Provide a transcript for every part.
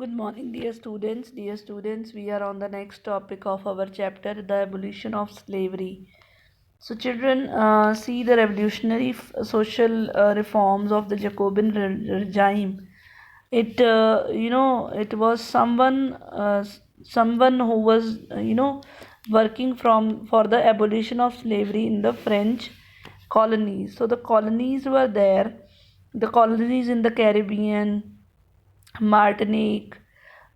Good morning, dear students. Dear students, we are on the next topic of our chapter, the evolution of slavery. So, children, see the revolutionary social reforms of the Jacobin regime. It was someone who was, working for the abolition of slavery in the French colonies. So, the colonies were there, the colonies in the Caribbean, Martinique,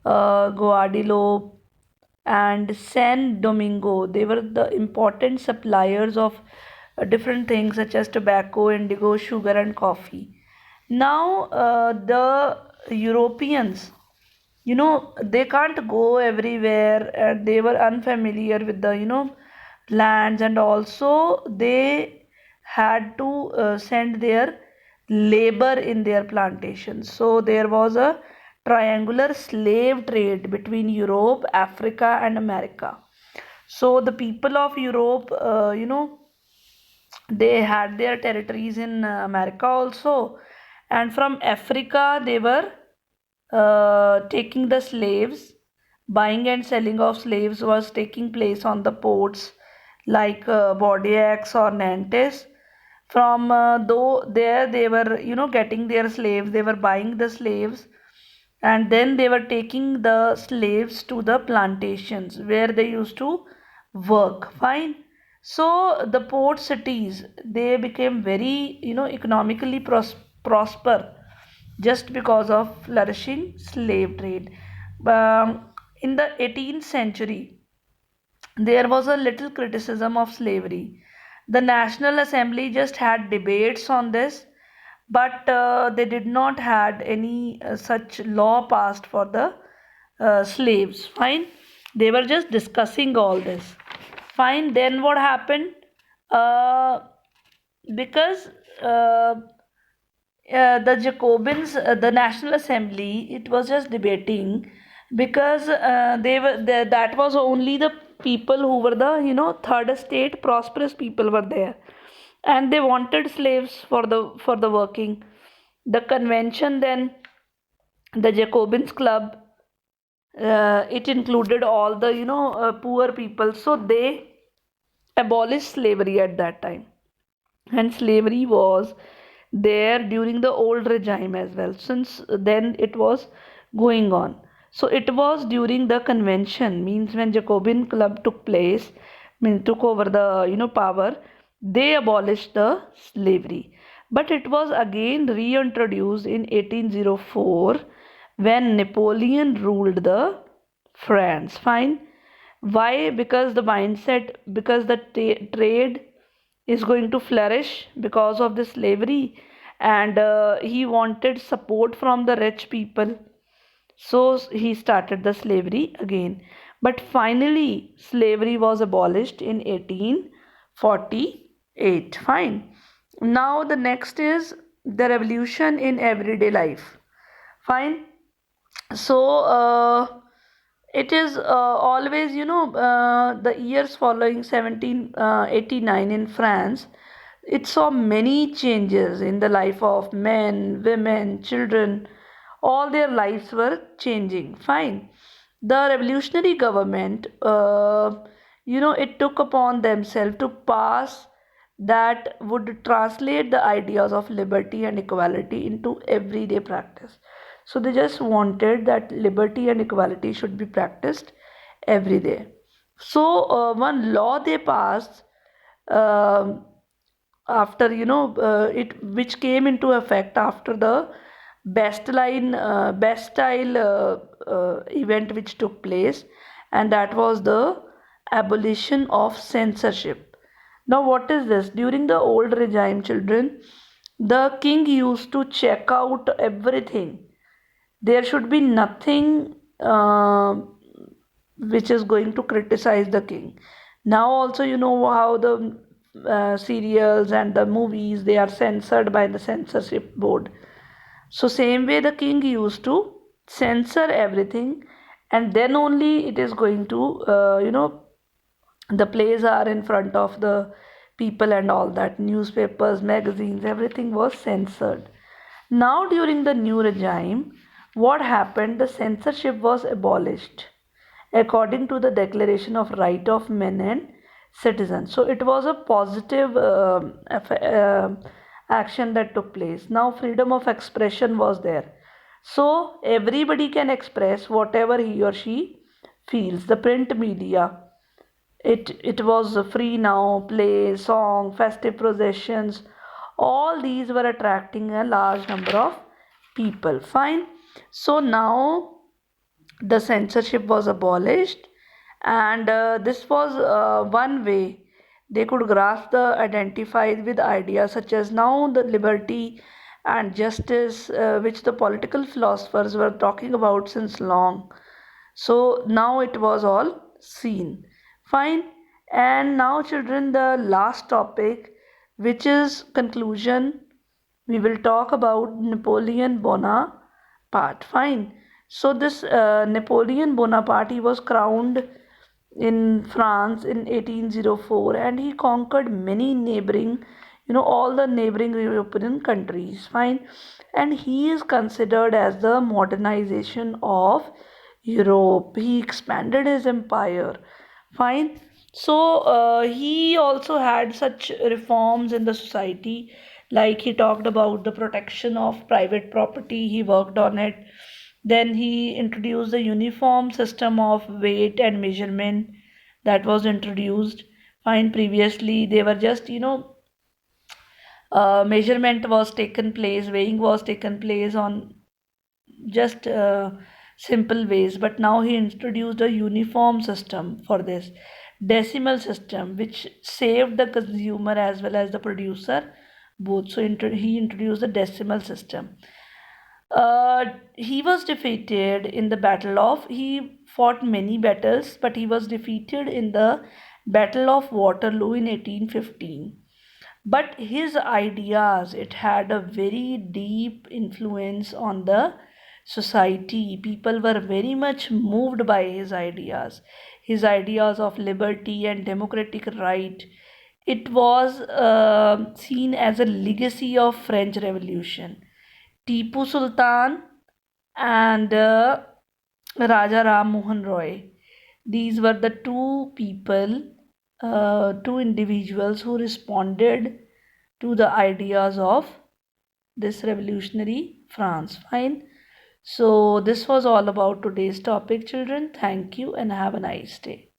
Guadeloupe, and San Domingo. They were the important suppliers of different things such as tobacco, indigo, sugar, and coffee. Now, the Europeans, they can't go everywhere, and they were unfamiliar with the, lands, and also they had to send their labor in their plantations. So there was a triangular slave trade between Europe, Africa, and America. So the people of Europe, they had their territories in America also, and from Africa they were taking the slaves. Buying and selling of slaves was taking place on the ports like Bordeaux or Nantes. From though there they were, getting their slaves, they were buying the slaves, and then they were taking the slaves to the plantations where they used to work. Fine. So the port cities, they became very, economically prosper just because of flourishing slave trade. In the 18th century, there was a little criticism of slavery. The National Assembly just had debates on this, but they did not had any such law passed for the slaves. Fine, they were just discussing all this. Fine, then what happened? Uh, because the Jacobins, the National Assembly, it was just debating because that was only the people who were the, third estate prosperous people were there, and they wanted slaves for the working. The convention then, the Jacobins Club, it included all the, poor people, so they abolished slavery at that time. And slavery was there during the old regime as well, since then it was going on. So it was during the convention, means when Jacobin Club took place, means took over the, power, they abolished the slavery. But it was again reintroduced in 1804 when Napoleon ruled the France. Fine. Why? Because the mindset, because the trade is going to flourish because of the slavery, and he wanted support from the rich people, so he started the slavery again. But finally slavery was abolished in 1848. Fine. Now the next is the revolution in everyday life. Fine. So it is always, the years following 1789 in France, it saw many changes in the life of men, women, children. All their lives were changing. Fine. The revolutionary government, it took upon themselves to pass that would translate the ideas of liberty and equality into everyday practice. So they just wanted that liberty and equality should be practiced every day. So one law they passed, um after, it which came into effect after the Bastille event which took place, and that was the abolition of censorship. Now, what is this? During the old regime, children, the king used to check out everything. There should be nothing which is going to criticize the king. Now, also, you know how the serials and the movies, they are censored by the censorship board. So same way the king used to censor everything, and then only it is going to, the plays are in front of the people and all that. Newspapers, magazines, everything was censored. Now during the new regime, what happened? The censorship was abolished according to the Declaration of Right of Men and Citizens. So it was a positive action that took place. Now freedom of expression was there. So everybody can express whatever he or she feels. The print media, it was free now, play, song, festive processions, all these were attracting a large number of people. Fine. So now the censorship was abolished, and this was one way they could grasp the identified with ideas such as now the liberty and justice, which the political philosophers were talking about since long. So now it was all seen. Fine. And now children, the last topic, which is conclusion, we will talk about Napoleon Bonaparte. Fine. So this Napoleon Bonaparte, he was crowned in France in 1804, and he conquered many neighboring, all the neighboring European countries. Fine. And he is considered as the modernization of Europe. He expanded his empire. Fine. So he also had such reforms in the society, like he talked about the protection of private property, he worked on it. Then he introduced the uniform system of weight and measurement that was introduced. Fine, previously they were just, measurement was taken place, weighing was taken place on just simple ways, but now he introduced a uniform system for this decimal system, which saved the consumer as well as the producer both. So he introduced the decimal system. He was defeated in the battle of, he fought many battles, but he was defeated in the battle of Waterloo in 1815. But his ideas, it had a very deep influence on the society. People were very much moved by his ideas of liberty and democratic right. It was seen as a legacy of French Revolution. Tipu Sultan and Raja Ram Mohan Roy. These were the two people, two individuals who responded to the ideas of this revolutionary France. Fine. So, this was all about today's topic, children. Thank you and have a nice day.